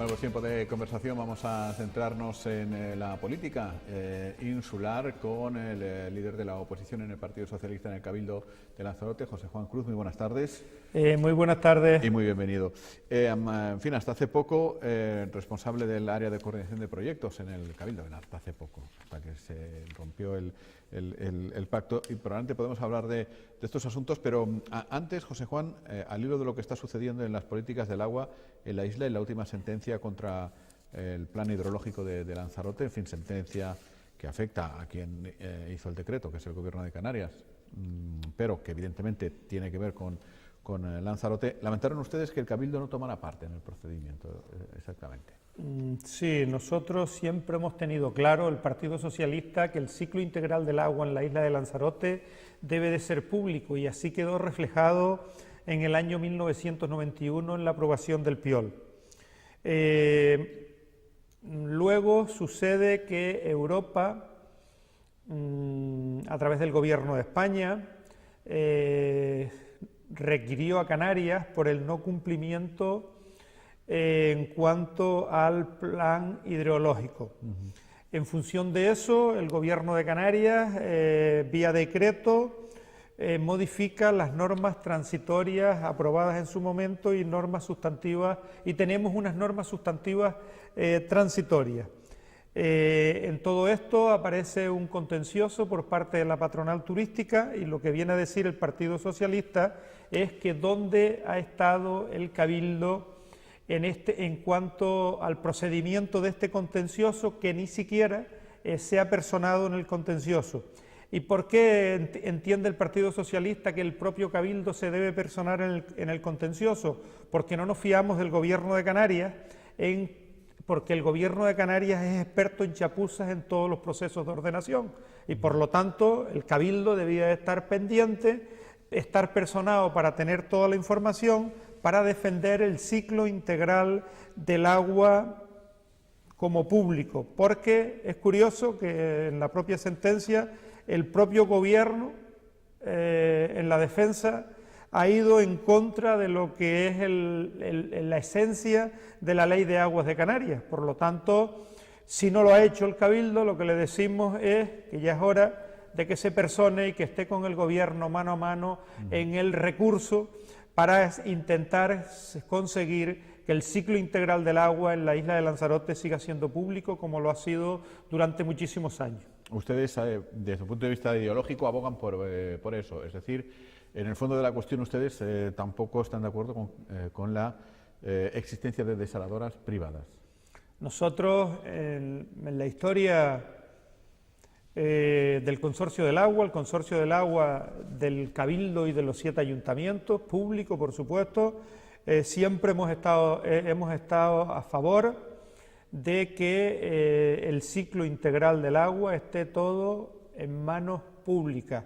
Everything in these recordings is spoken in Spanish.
Bueno, pues tiempo de conversación. Vamos a centrarnos en la política insular con el líder de la oposición en el Partido Socialista en el Cabildo de Lanzarote, José Juan Cruz. Muy buenas tardes. Muy buenas tardes. Y muy bienvenido. En fin, hasta hace poco responsable del área de coordinación de proyectos en el Cabildo, hasta hace poco, hasta que se rompió el pacto, y probablemente podemos hablar de estos asuntos, pero antes, José Juan, al hilo de lo que está sucediendo en las políticas del agua en la isla y la última sentencia contra el plan hidrológico de Lanzarote, en fin, sentencia que afecta a quien hizo el decreto, que es el Gobierno de Canarias, pero que evidentemente tiene que ver con Lanzarote. Lamentaron ustedes que el Cabildo no tomara parte en el procedimiento, exactamente. Sí, nosotros siempre hemos tenido claro, el Partido Socialista, que el ciclo integral del agua en la isla de Lanzarote debe de ser público, y así quedó reflejado en el año 1991 en la aprobación del PIOL. Luego sucede que Europa, a través del Gobierno de España, requirió a Canarias por el no cumplimiento en cuanto al plan hidrológico. En función de eso, el Gobierno de Canarias, vía decreto, modifica las normas transitorias aprobadas en su momento y normas sustantivas, y tenemos unas normas sustantivas transitorias. En todo esto aparece un contencioso por parte de la patronal turística, y lo que viene a decir el Partido Socialista es que dónde ha estado el Cabildo en cuanto al procedimiento de este contencioso, que ni siquiera se ha personado en el contencioso. ¿Y por qué entiende el Partido Socialista que el propio Cabildo se debe personar en el contencioso? Porque no nos fiamos del Gobierno de Canarias, porque el Gobierno de Canarias es experto en chapuzas en todos los procesos de ordenación, y por lo tanto el Cabildo debía estar pendiente, estar personado para tener toda la información, para defender el ciclo integral del agua como público, porque es curioso que en la propia sentencia el propio Gobierno, en la defensa, ha ido en contra de lo que es la esencia de la Ley de Aguas de Canarias. Por lo tanto, si no lo ha hecho el Cabildo, lo que le decimos es que ya es hora de que se persone y que esté con el Gobierno mano a mano en el recurso para intentar conseguir que el ciclo integral del agua en la isla de Lanzarote siga siendo público, como lo ha sido durante muchísimos años. Ustedes, desde un punto de vista ideológico, abogan por eso, es decir, en el fondo de la cuestión ustedes tampoco están de acuerdo con la existencia de desaladoras privadas. Nosotros, en la historia del Consorcio del Agua, el Consorcio del Agua del Cabildo y de los 7 ayuntamientos, público por supuesto, siempre hemos estado a favor de que el ciclo integral del agua esté todo en manos públicas.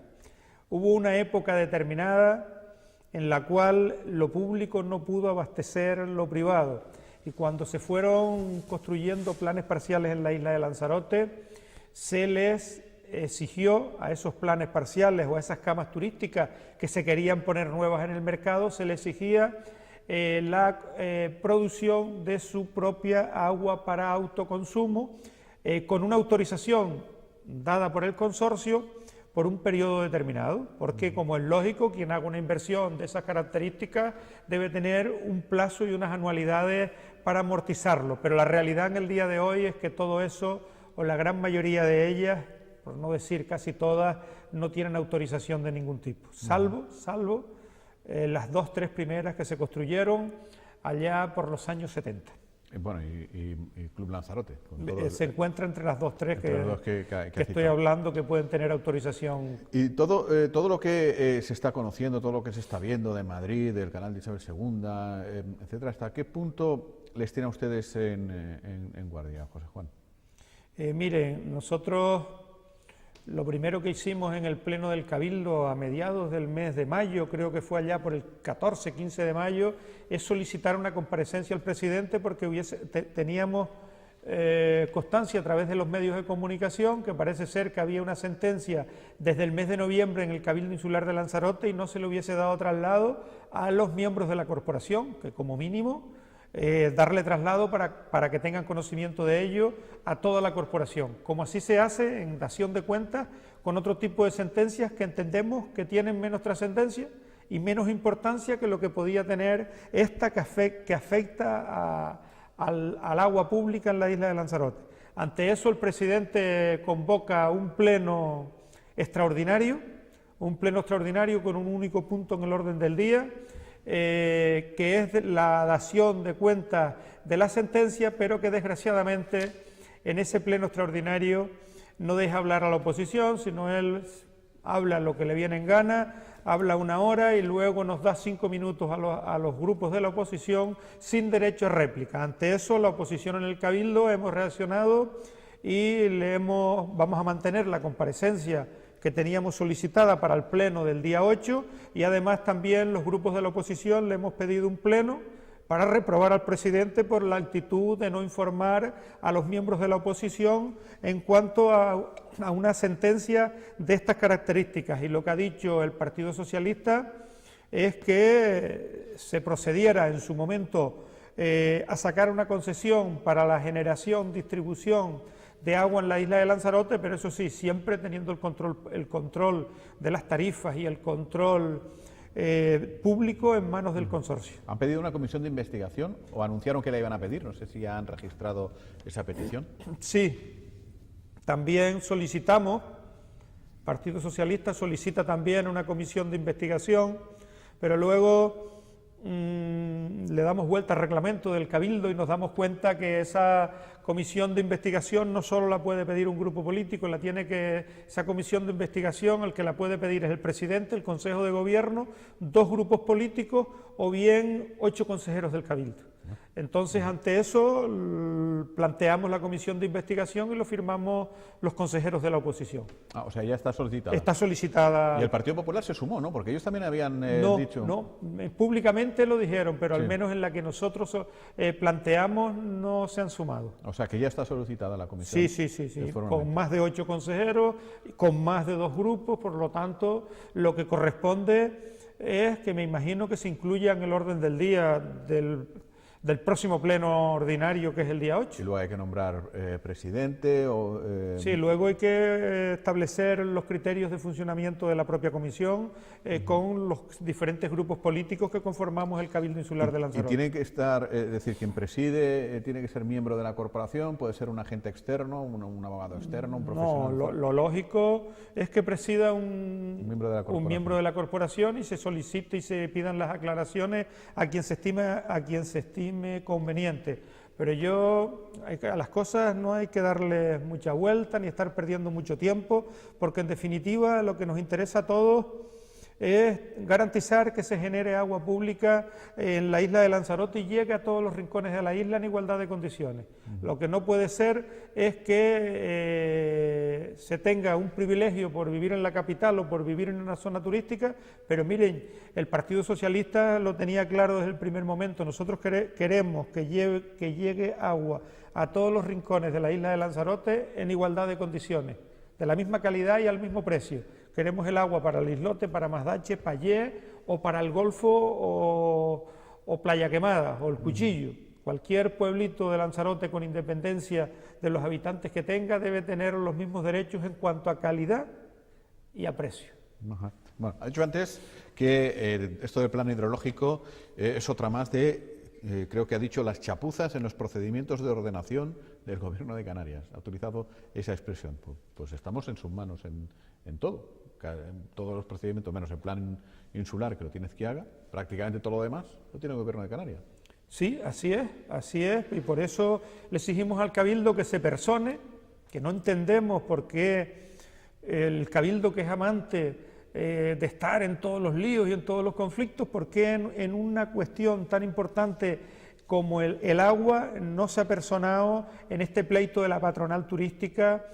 Hubo una época determinada en la cual lo público no pudo abastecer lo privado, y cuando se fueron construyendo planes parciales en la isla de Lanzarote, se les exigió a esos planes parciales o a esas camas turísticas que se querían poner nuevas en el mercado, se les exigía la producción de su propia agua para autoconsumo, con una autorización dada por el consorcio por un periodo determinado, porque, como es lógico, quien haga una inversión de esas características debe tener un plazo y unas anualidades para amortizarlo, pero la realidad en el día de hoy es que todo eso, o la gran mayoría de ellas, por no decir casi todas, no tienen autorización de ningún tipo, salvo las 2 o 3 primeras que se construyeron allá por los años 70. Bueno, y Club Lanzarote. Se encuentra entre las 2 o 3 que estoy hablando, que pueden tener autorización. Y todo lo que se está conociendo, todo lo que se está viendo de Madrid, del canal de Isabel II, etcétera, ¿hasta qué punto les tiene a ustedes en guardia, José Juan? Miren, nosotros lo primero que hicimos en el Pleno del Cabildo a mediados del mes de mayo, creo que fue allá por el 14-15 de mayo, es solicitar una comparecencia al presidente, porque teníamos constancia a través de los medios de comunicación que parece ser que había una sentencia desde el mes de noviembre en el Cabildo Insular de Lanzarote y no se le hubiese dado traslado a los miembros de la corporación, que como mínimo darle traslado para que tengan conocimiento de ello a toda la corporación, como así se hace en dación de cuentas con otro tipo de sentencias que entendemos que tienen menos trascendencia y menos importancia que lo que podía tener esta que afecta al agua pública en la isla de Lanzarote. Ante eso el presidente convoca un pleno extraordinario con un único punto en el orden del día, que es la dación de cuentas de la sentencia, pero que desgraciadamente en ese pleno extraordinario no deja hablar a la oposición, sino él habla lo que le viene en gana, habla 1 hora y luego nos da 5 minutos a los grupos de la oposición sin derecho a réplica. Ante eso, la oposición en el Cabildo hemos reaccionado y vamos a mantener la comparecencia que teníamos solicitada para el pleno del día 8 y además también los grupos de la oposición le hemos pedido un pleno para reprobar al presidente por la actitud de no informar a los miembros de la oposición en cuanto a una sentencia de estas características. Y lo que ha dicho el Partido Socialista es que se procediera en su momento a sacar una concesión para la generación, distribución de agua en la isla de Lanzarote, pero eso sí, siempre teniendo el control de las tarifas y el control público en manos del consorcio. ¿Han pedido una comisión de investigación o anunciaron que la iban a pedir? No sé si ya han registrado esa petición. Sí, también solicitamos, el Partido Socialista solicita también una comisión de investigación, pero luego le damos vuelta al reglamento del Cabildo y nos damos cuenta que esa comisión de investigación no solo la puede pedir un grupo político, esa comisión de investigación el que la puede pedir es el presidente, el Consejo de Gobierno, 2 grupos políticos o bien 8 consejeros del Cabildo. Entonces, ante eso, planteamos la comisión de investigación y lo firmamos los consejeros de la oposición. O sea, ya está solicitada. Está solicitada. Y el Partido Popular se sumó, ¿no? Porque ellos también habían dicho... No, públicamente lo dijeron, pero sí, al menos en la que nosotros planteamos no se han sumado. O sea, que ya está solicitada la comisión. Sí, con más de 8 consejeros, con más de 2 grupos, por lo tanto, lo que corresponde es que me imagino que se incluya en el orden del día del próximo pleno ordinario, que es el día 8. Y luego hay que nombrar presidente o... Sí, luego hay que establecer los criterios de funcionamiento de la propia comisión con los diferentes grupos políticos que conformamos el Cabildo Insular de Lanzarote. Y tiene que estar, es decir, quien preside tiene que ser miembro de la corporación, puede ser un agente externo, un abogado externo, un profesional. No, lo lógico es que presida un miembro de la corporación y se solicite y se pidan las aclaraciones a quien se estime conveniente, pero a las cosas no hay que darle mucha vuelta ni estar perdiendo mucho tiempo, porque en definitiva lo que nos interesa a todos es garantizar que se genere agua pública en la isla de Lanzarote y llegue a todos los rincones de la isla en igualdad de condiciones. Lo que no puede ser es que se tenga un privilegio por vivir en la capital o por vivir en una zona turística, pero miren, el Partido Socialista lo tenía claro desde el primer momento. Nosotros queremos que llegue agua a todos los rincones de la isla de Lanzarote en igualdad de condiciones, de la misma calidad y al mismo precio. Queremos el agua para el islote, para Mazdache, Payé o para el Golfo o Playa Quemada o el Cuchillo. Cualquier pueblito de Lanzarote, con independencia de los habitantes que tenga, debe tener los mismos derechos en cuanto a calidad y a precio. Ajá. Bueno, ha dicho antes que esto del plan hidrológico es otra más de, creo que ha dicho, las chapuzas en los procedimientos de ordenación del Gobierno de Canarias. Ha utilizado esa expresión. Pues estamos en sus manos en todo. En todos los procedimientos, menos el plan insular, que lo tiene Ezquiaga, prácticamente todo lo demás lo tiene el Gobierno de Canarias. Sí, así es, y por eso le exigimos al Cabildo que se persone, que no entendemos por qué el Cabildo, que es amante de estar en todos los líos y en todos los conflictos, por qué en una cuestión tan importante como el agua no se ha personado en este pleito de la patronal turística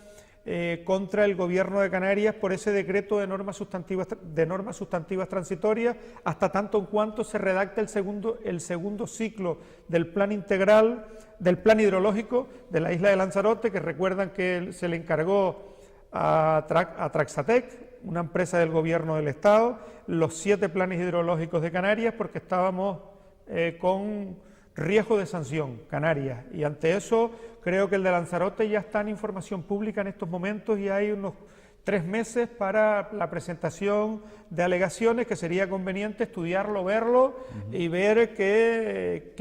contra el Gobierno de Canarias por ese decreto de normas sustantivas transitorias, hasta tanto en cuanto se redacte el segundo ciclo del plan integral, del plan hidrológico de la isla de Lanzarote, que recuerdan que se le encargó a Traxatec, una empresa del Gobierno del Estado, los 7 planes hidrológicos de Canarias, porque estábamos con riesgo de sanción, Canarias. Y ante eso, creo que el de Lanzarote ya está en información pública en estos momentos y hay unos 3 meses para la presentación de alegaciones, que sería conveniente estudiarlo, verlo y ver qué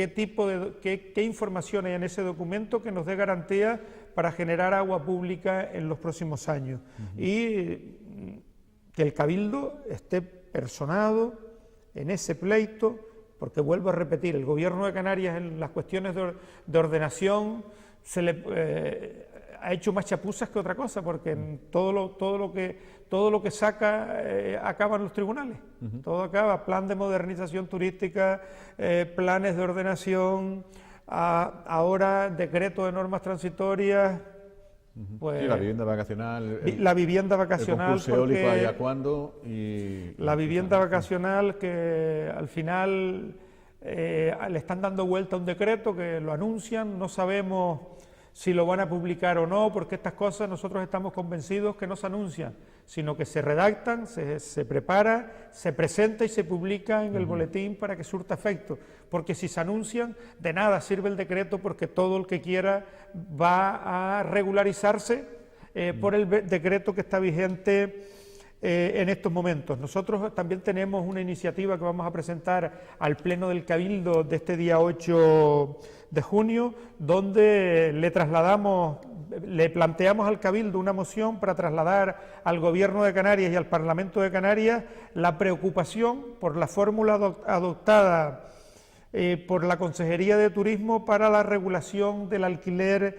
información hay en ese documento que nos dé garantía para generar agua pública en los próximos años. Y que el Cabildo esté personado en ese pleito, porque vuelvo a repetir, el Gobierno de Canarias en las cuestiones de ordenación ha hecho más chapuzas que otra cosa, porque en todo lo que saca acaba en los tribunales. Todo acaba, plan de modernización turística, planes de ordenación, ahora decreto de normas transitorias. Pues, sí, la vivienda vacacional. La vivienda vacacional. El concurso eólico allá cuándo. La vivienda vacacional, que al final le están dando vuelta a un decreto que lo anuncian, no sabemos si lo van a publicar o no, porque estas cosas nosotros estamos convencidos que no se anuncian, sino que se redactan, se prepara, se presenta y se publica en el boletín para que surta efecto, porque si se anuncian, de nada sirve el decreto, porque todo el que quiera va a regularizarse por el decreto que está vigente en estos momentos. Nosotros también tenemos una iniciativa que vamos a presentar al Pleno del Cabildo de este día 8 de junio, donde le planteamos al Cabildo una moción para trasladar al Gobierno de Canarias y al Parlamento de Canarias la preocupación por la fórmula adoptada por la Consejería de Turismo para la regulación del alquiler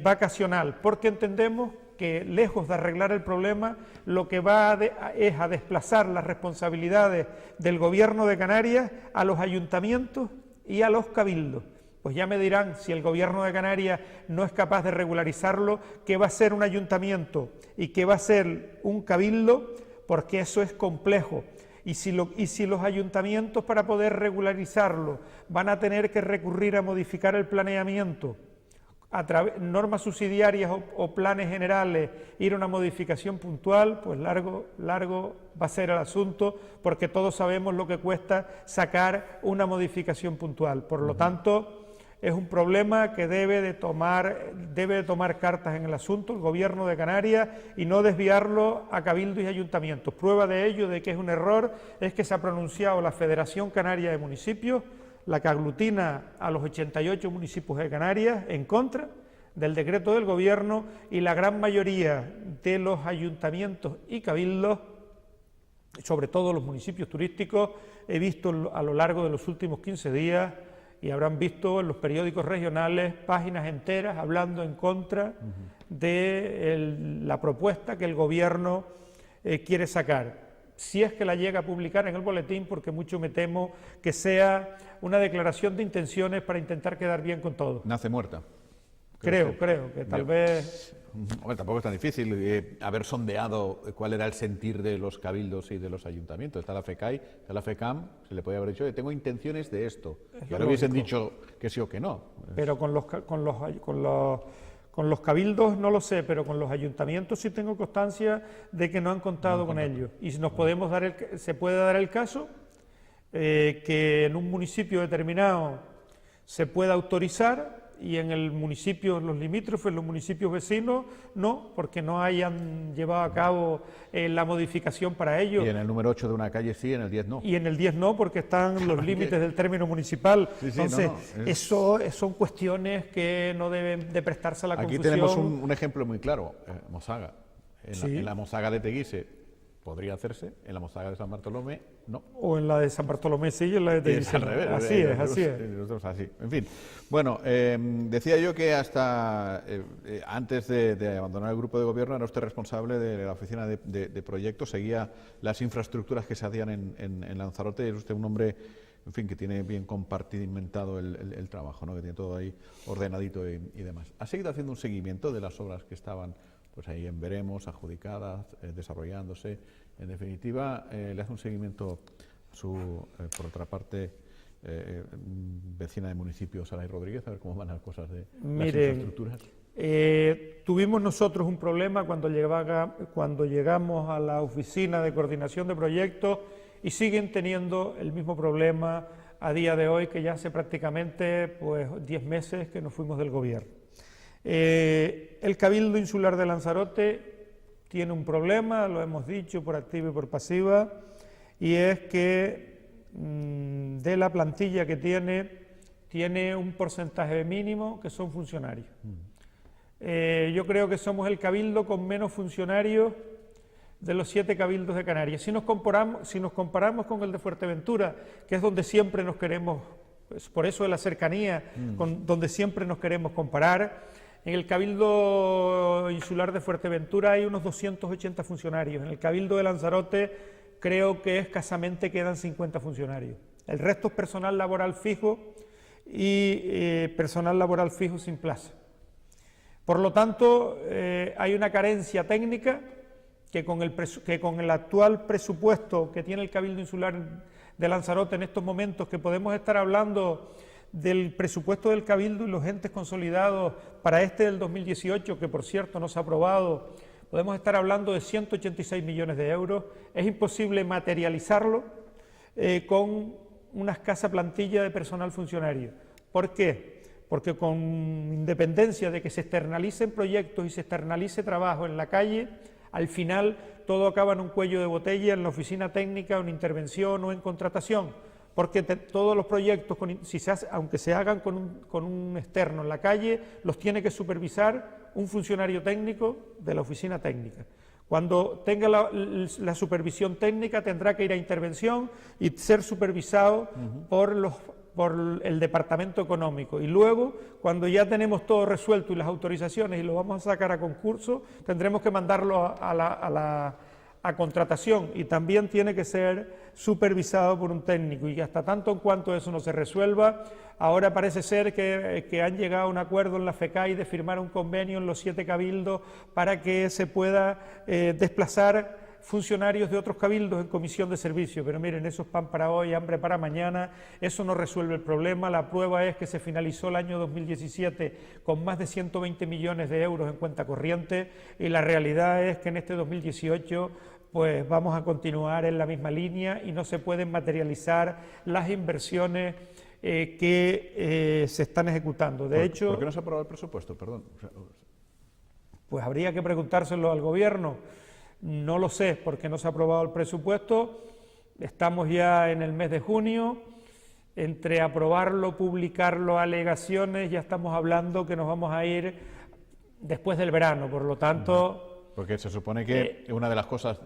vacacional, porque entendemos que, lejos de arreglar el problema, lo que va es a desplazar las responsabilidades del Gobierno de Canarias a los ayuntamientos y a los cabildos. Pues ya me dirán, si el Gobierno de Canarias no es capaz de regularizarlo, ¿qué va a ser un ayuntamiento y qué va a ser un cabildo? Porque eso es complejo. Y si los ayuntamientos, para poder regularizarlo, van a tener que recurrir a modificar el planeamiento, a través de normas subsidiarias o planes generales, ir a una modificación puntual, pues largo va a ser el asunto, porque todos sabemos lo que cuesta sacar una modificación puntual. Por lo tanto, es un problema que debe de tomar cartas en el asunto el Gobierno de Canarias y no desviarlo a cabildos y ayuntamientos. Prueba de ello, de que es un error, es que se ha pronunciado la Federación Canaria de Municipios, la que aglutina a los 88 municipios de Canarias, en contra del decreto del Gobierno, y la gran mayoría de los ayuntamientos y cabildos, sobre todo los municipios turísticos, he visto a lo largo de los últimos 15 días, y habrán visto en los periódicos regionales páginas enteras hablando en contra de la propuesta que el Gobierno quiere sacar. Si es que la llega a publicar en el boletín, porque mucho me temo que sea una declaración de intenciones para intentar quedar bien con todos. Nace muerta. Creo que tal vez... Bueno, tampoco es tan difícil haber sondeado cuál era el sentir de los cabildos y de los ayuntamientos. Está la FECAI, está la FECAM, se le podía haber dicho, tengo intenciones de esto. Y ahora hubiesen dicho que sí o que no. Pero con los cabildos no lo sé, pero con los ayuntamientos sí tengo constancia de que no han contado con ellos. Y se puede dar el caso que en un municipio determinado se pueda autorizar y en el municipio, los limítrofes, los municipios vecinos, no, porque no hayan llevado a cabo la modificación para ello. Y en el número 8 de una calle sí, en el 10 no. Y en el 10 no, porque están los límites del término municipal. Sí, entonces, eso son cuestiones que no deben de prestarse a la confusión. Aquí tenemos un ejemplo muy claro, Mosaga. En la Mosaga de Teguise podría hacerse, en la Mosaga de San Bartolomé no. O en la de San Bartolomé sí, y en la de Teguise al revés. Así es. Así. En fin, bueno, decía yo que hasta antes de abandonar el grupo de gobierno era usted responsable de la oficina de proyectos, seguía las infraestructuras que se hacían en Lanzarote, y es usted un hombre, en fin, que tiene bien compartimentado el trabajo, ¿no? Que tiene todo ahí ordenadito y demás. ¿Ha seguido haciendo un seguimiento de las obras que estaban pues ahí en veremos, adjudicadas, desarrollándose? En definitiva, le hace un seguimiento a su, por otra parte, vecina de municipio, Saray Rodríguez, a ver cómo van las cosas de las infraestructuras. Tuvimos nosotros un problema cuando llegamos a la oficina de coordinación de proyectos, y siguen teniendo el mismo problema a día de hoy, que ya hace prácticamente pues 10 meses que nos fuimos del gobierno. El Cabildo Insular de Lanzarote tiene un problema, lo hemos dicho por activa y por pasiva, y es que de la plantilla que tiene un porcentaje mínimo que son funcionarios. Yo creo que somos el cabildo con menos funcionarios de los 7 cabildos de Canarias. Si nos comparamos con el de Fuerteventura, que es donde siempre nos queremos, pues por eso de la cercanía, donde siempre nos queremos comparar, en el Cabildo Insular de Fuerteventura hay unos 280 funcionarios, en el Cabildo de Lanzarote creo que escasamente quedan 50 funcionarios. El resto es personal laboral fijo y personal laboral fijo sin plaza. Por lo tanto, hay una carencia técnica que con el actual presupuesto que tiene el Cabildo Insular de Lanzarote en estos momentos, que podemos estar hablando del presupuesto del Cabildo y los entes consolidados para del 2018, que por cierto no se ha aprobado, podemos estar hablando de 186 millones de euros, es imposible materializarlo con una escasa plantilla de personal funcionario. ¿Por qué? Porque con independencia de que se externalicen proyectos y se externalice trabajo en la calle, al final todo acaba en un cuello de botella, en la oficina técnica, en intervención o en contratación, porque todos los proyectos, aunque se hagan con un externo en la calle, los tiene que supervisar un funcionario técnico de la oficina técnica. Cuando tenga la supervisión técnica tendrá que ir a intervención y ser supervisado por el Departamento Económico, y luego, cuando ya tenemos todo resuelto y las autorizaciones y lo vamos a sacar a concurso, tendremos que mandarlo a contratación, y también tiene que ser supervisado por un técnico, y hasta tanto en cuanto eso no se resuelva, ahora parece ser que han llegado a un acuerdo en la FECAI de firmar un convenio en los 7 cabildos para que se pueda desplazar funcionarios de otros cabildos en comisión de servicio, pero miren, eso es pan para hoy, hambre para mañana, eso no resuelve el problema. La prueba es que se finalizó el año 2017 con más de 120 millones de euros en cuenta corriente, y la realidad es que en este 2018 pues vamos a continuar en la misma línea y no se pueden materializar las inversiones que se están ejecutando. De hecho, ¿por qué no se ha aprobado el presupuesto? Perdón. Pues habría que preguntárselo al gobierno. No lo sé, porque no se ha aprobado el presupuesto. Estamos ya en el mes de junio. Entre aprobarlo, publicarlo, alegaciones, ya estamos hablando que nos vamos a ir después del verano. Por lo tanto, porque se supone que una de las cosas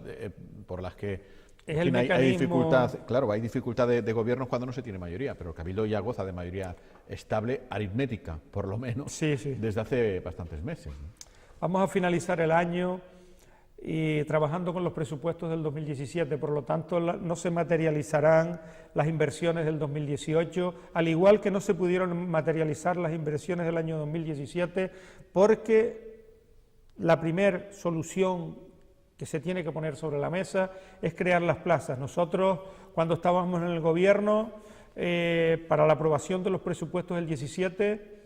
por las que hay dificultad, claro, hay dificultad de gobiernos cuando no se tiene mayoría, pero el Cabildo ya goza de mayoría estable, aritmética, por lo menos, sí. desde hace bastantes meses. Vamos a finalizar el año y trabajando con los presupuestos del 2017, por lo tanto no se materializarán las inversiones del 2018, al igual que no se pudieron materializar las inversiones del año 2017, porque la primera solución que se tiene que poner sobre la mesa es crear las plazas. Nosotros, cuando estábamos en el gobierno, para la aprobación de los presupuestos del 17,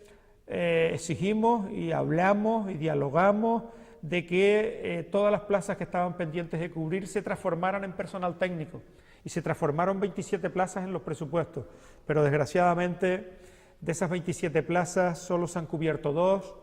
exigimos y hablamos y dialogamos de que todas las plazas que estaban pendientes de cubrir se transformaran en personal técnico, y se transformaron 27 plazas en los presupuestos, pero desgraciadamente de esas 27 plazas solo se han cubierto dos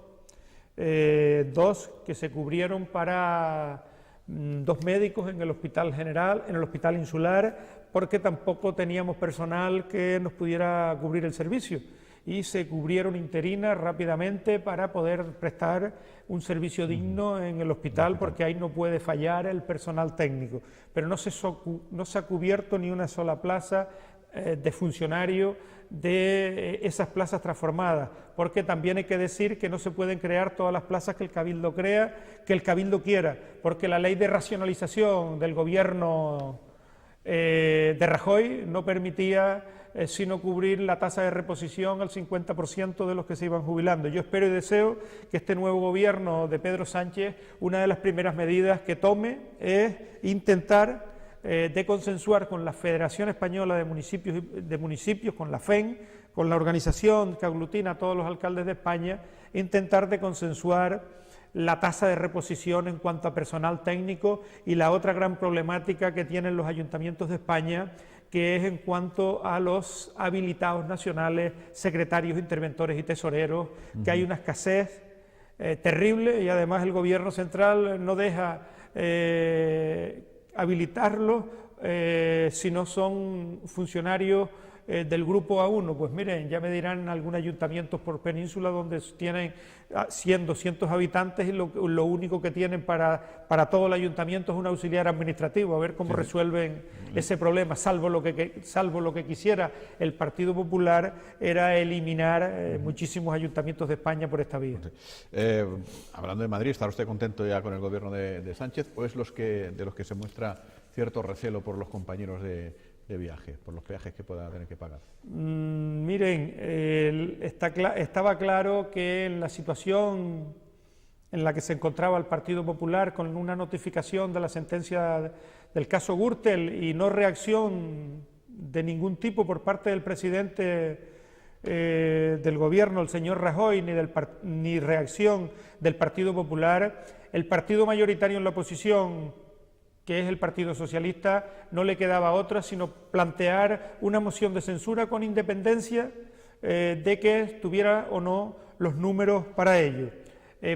que se cubrieron para 2 médicos en el hospital general, en el hospital insular, porque tampoco teníamos personal que nos pudiera cubrir el servicio, y se cubrieron interinas rápidamente para poder prestar un servicio digno en el hospital, porque ahí no puede fallar el personal técnico. Pero no se ha cubierto ni una sola plaza de funcionario de esas plazas transformadas, porque también hay que decir que no se pueden crear todas las plazas que el Cabildo quiera, porque la ley de racionalización del gobierno de Rajoy no permitía sino cubrir la tasa de reposición al 50% de los que se iban jubilando. Yo espero y deseo que este nuevo gobierno de Pedro Sánchez, una de las primeras medidas que tome es intentar de consensuar con la Federación Española de Municipios, con la FEN, con la organización que aglutina a todos los alcaldes de España, intentar de consensuar la tasa de reposición en cuanto a personal técnico, y la otra gran problemática que tienen los ayuntamientos de España, que es en cuanto a los habilitados nacionales, secretarios, interventores y tesoreros, que hay una escasez terrible, y además el Gobierno central no deja habilitarlos si no son funcionarios del grupo A1. Pues miren, ya me dirán algún ayuntamientos por península donde tienen 100, 200 habitantes y lo único que tienen para todo el ayuntamiento es un auxiliar administrativo, a ver cómo resuelven ese problema, salvo lo que quisiera el Partido Popular era eliminar muchísimos ayuntamientos de España por esta vía. Hablando de Madrid, ¿está usted contento ya con el gobierno de Sánchez o es de los que se muestra cierto recelo por los compañeros de viaje, por los peajes que pueda tener que pagar? Miren, estaba claro que en la situación en la que se encontraba el Partido Popular, con una notificación de la sentencia del caso Gürtel y no reacción de ningún tipo por parte del presidente del gobierno, el señor Rajoy, ni reacción del Partido Popular, el partido mayoritario en la oposición, que es el Partido Socialista, no le quedaba otra sino plantear una moción de censura con independencia de que tuviera o no los números para ello.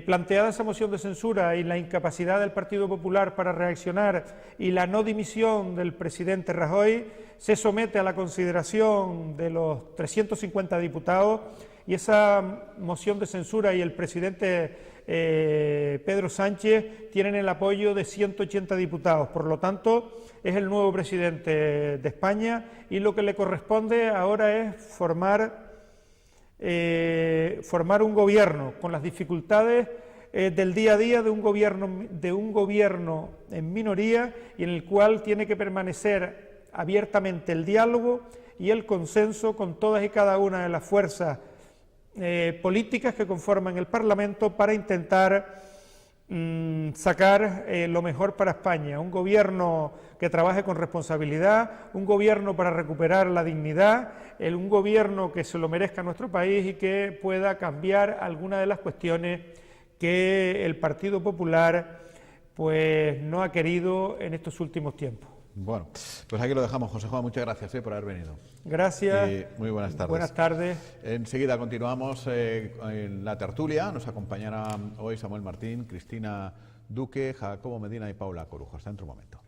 Planteada esa moción de censura y la incapacidad del Partido Popular para reaccionar y la no dimisión del presidente Rajoy, se somete a la consideración de los 350 diputados y esa moción de censura y el presidente Pedro Sánchez tienen el apoyo de 180 diputados, por lo tanto es el nuevo presidente de España y lo que le corresponde ahora es formar un gobierno con las dificultades del día a día de un gobierno en minoría y en el cual tiene que permanecer abiertamente el diálogo y el consenso con todas y cada una de las fuerzas políticas que conforman el Parlamento para intentar sacar lo mejor para España, un gobierno que trabaje con responsabilidad, un gobierno para recuperar la dignidad, un gobierno que se lo merezca a nuestro país y que pueda cambiar algunas de las cuestiones que el Partido Popular pues no ha querido en estos últimos tiempos. Bueno, pues aquí lo dejamos, José Juan, muchas gracias por haber venido. Gracias. Y muy buenas tardes. Buenas tardes. Enseguida continuamos en la tertulia. Nos acompañará hoy Samuel Martín, Cristina Duque, Jacobo Medina y Paula Corujo. Hasta dentro de un momento.